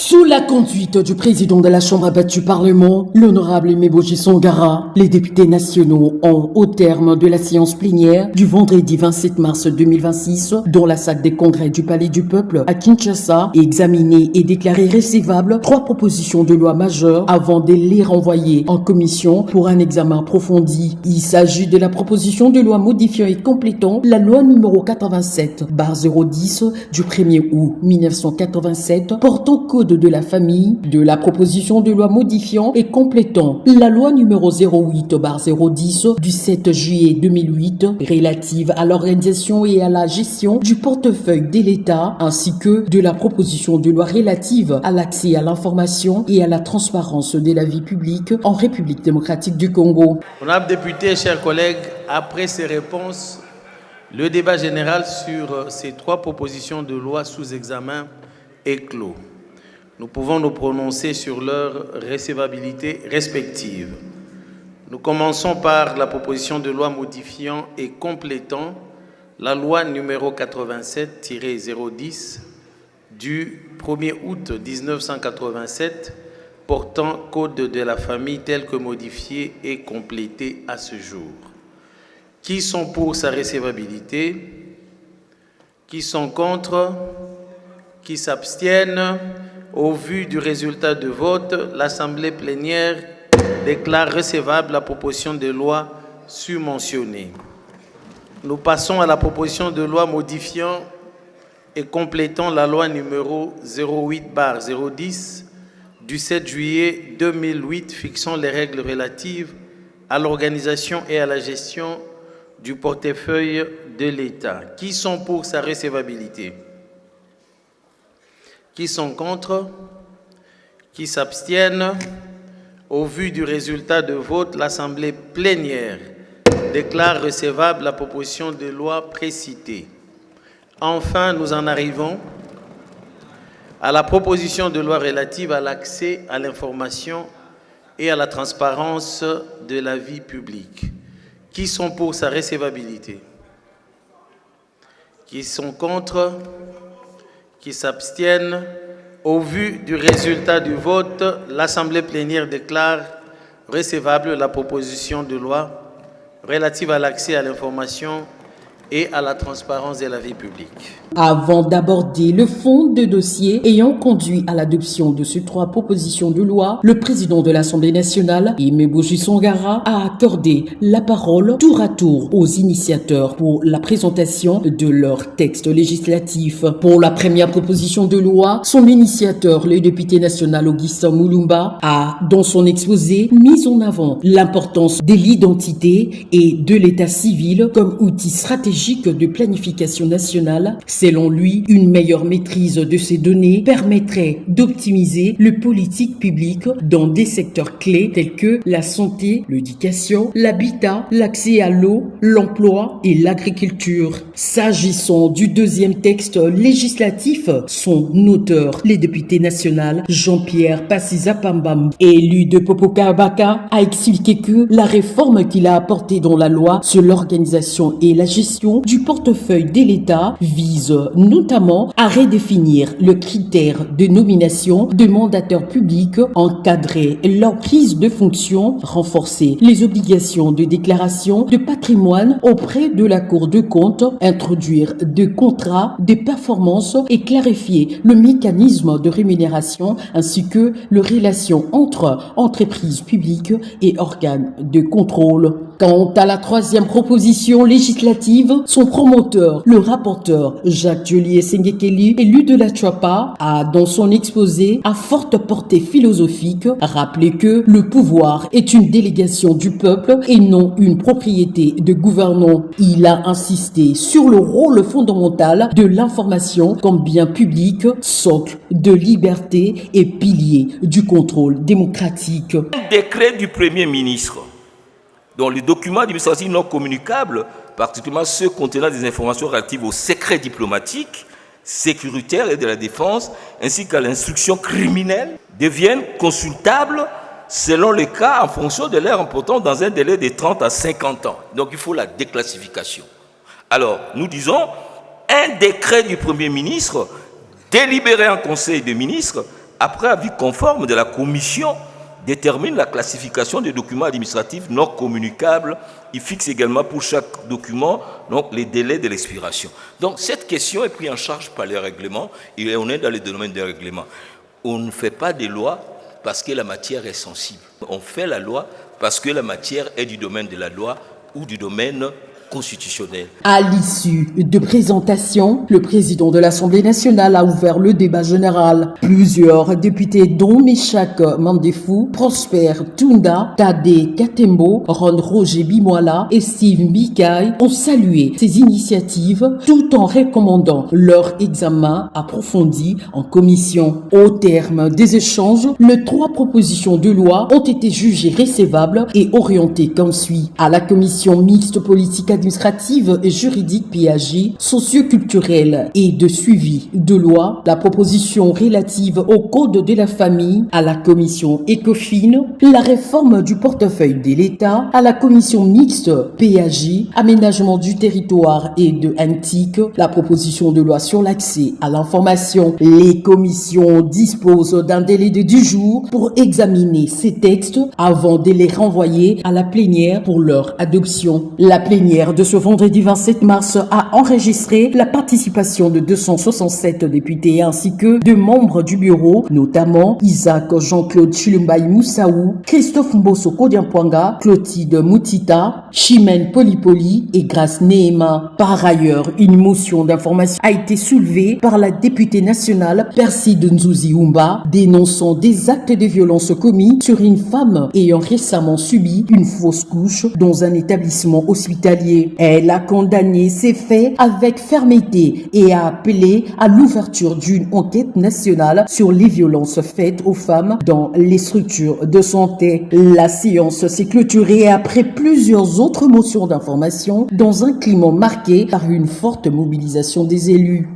Sous la conduite du président de la Chambre basse du Parlement, l'honorable Meboji Songara, les députés nationaux ont, au terme de la séance plénière du vendredi 27 mars 2026, dans la salle des congrès du Palais du Peuple à Kinshasa, examiné et déclaré recevable 3 propositions de loi majeures avant de les renvoyer en commission pour un examen approfondi. Il s'agit de la proposition de loi modifiant et complétant la loi numéro 87/010 du 1er août 1987 portant code de la famille, de la proposition de loi modifiant et complétant la loi numéro 08/010 du 7 juillet 2008 relative à l'organisation et à la gestion du portefeuille de l'État, ainsi que de la proposition de loi relative à l'accès à l'information et à la transparence de la vie publique en République démocratique du Congo. Honorables députés, chers collègues, après ces réponses, le débat général sur ces 3 propositions de loi sous examen est clos. Nous pouvons nous prononcer sur leur recevabilité respective. Nous commençons par la proposition de loi modifiant et complétant la loi numéro 87-010 du 1er août 1987 portant code de la famille tel que modifié et complété à ce jour. Qui sont pour sa recevabilité? Qui sont contre? Qui s'abstiennent? Au vu du résultat de vote, l'Assemblée plénière déclare recevable la proposition de loi surmentionnée. Nous passons à la proposition de loi modifiant et complétant la loi numéro 08/010 du 7 juillet 2008 fixant les règles relatives à l'organisation et à la gestion du portefeuille de l'État. Qui sont pour sa recevabilité? Qui sont contre? Qui s'abstiennent? Au vu du résultat de vote, l'Assemblée plénière déclare recevable la proposition de loi précitée. Enfin, nous en arrivons à la proposition de loi relative à l'accès à l'information et à la transparence de la vie publique. Qui sont pour sa recevabilité? Qui sont contre? Qui s'abstiennent? Au vu du résultat du vote, l'Assemblée plénière déclare recevable la proposition de loi relative à l'accès à l'information et à la transparence de la vie publique. Avant d'aborder le fond de dossier ayant conduit à l'adoption de ces 3 propositions de loi, le président de l'Assemblée nationale, Meboji Songara, a accordé la parole tour à tour aux initiateurs pour la présentation de leur texte législatif. Pour la première proposition de loi, son initiateur, le député national Augustin Mulumba, a, dans son exposé, mis en avant l'importance de l'identité et de l'état civil comme outil stratégique de planification nationale. Selon lui, une meilleure maîtrise de ces données permettrait d'optimiser les politiques publiques dans des secteurs clés tels que la santé, l'éducation, l'habitat, l'accès à l'eau, l'emploi et l'agriculture. S'agissant du deuxième texte législatif, son auteur, le député national Jean-Pierre Passisa-Pambam, élu de Popocabaka, a expliqué que la réforme qu'il a apportée dans la loi sur l'organisation et la gestion du portefeuille de l'État vise notamment à redéfinir le critère de nomination de mandataires publics, encadrer leur prise de fonction, renforcer les obligations de déclaration de patrimoine auprès de la Cour de compte, introduire des contrats de performance et clarifier le mécanisme de rémunération ainsi que les relations entre entreprises publiques et organes de contrôle. Quant à la 3e proposition législative, son promoteur, le rapporteur Jacques Joliet Sengekeli, élu de la Tchouapa, a, dans son exposé à forte portée philosophique, rappelé que le pouvoir est une délégation du peuple et non une propriété de gouvernants. Il a insisté sur le rôle fondamental de l'information comme bien public, socle de liberté et pilier du contrôle démocratique. Un décret du Premier ministre, dont les documents administratifs non communicables, particulièrement ceux contenant des informations relatives au secret diplomatique, sécuritaire et de la défense, ainsi qu'à l'instruction criminelle, deviennent consultables selon les cas en fonction de leur importance dans un délai de 30 à 50 ans. Donc il faut la déclassification. Alors, nous disons, un décret du Premier ministre, délibéré en Conseil des ministres, après avis conforme de la commission, détermine la classification des documents administratifs non communicables. Il fixe également pour chaque document donc, les délais de l'expiration. Donc cette question est prise en charge par les règlements et on est dans le domaine des règlements. On ne fait pas des lois parce que la matière est sensible. On fait la loi parce que la matière est du domaine de la loi ou du domaine constitutionnel. À l'issue de présentation, le président de l'Assemblée nationale a ouvert le débat général. Plusieurs députés, dont Meshak Mandefou, Prosper Tunda, Tade Katembo, Ron Roger Bimoala et Steve Mbikaï, ont salué ces initiatives tout en recommandant leur examen approfondi en commission. Au terme des échanges, les 3 propositions de loi ont été jugées recevables et orientées comme suit. À la commission mixte politique administrative et juridique PAJ, socioculturelle et de suivi de loi, la proposition relative au code de la famille à la commission ECOFIN, la réforme du portefeuille de l'État à la commission mixte PAJ, aménagement du territoire et de Antique, la proposition de loi sur l'accès à l'information. Les commissions disposent d'un délai de 10 jours pour examiner ces textes avant de les renvoyer à la plénière pour leur adoption. La plénière de ce vendredi 27 mars a enregistré la participation de 267 députés ainsi que de membres du bureau, notamment Isaac Jean-Claude Chilumbaï Moussaou, Christophe Mbosso Kodiampwanga, Clotilde Moutita, Chimène Polipoli et Grace Nehema. Par ailleurs, une motion d'information a été soulevée par la députée nationale Perside Nzouzi Oumba, dénonçant des actes de violence commis sur une femme ayant récemment subi une fausse couche dans un établissement hospitalier. Elle a condamné ces faits avec fermeté et a appelé à l'ouverture d'une enquête nationale sur les violences faites aux femmes dans les structures de santé. La séance s'est clôturée après plusieurs autres motions d'information dans un climat marqué par une forte mobilisation des élus.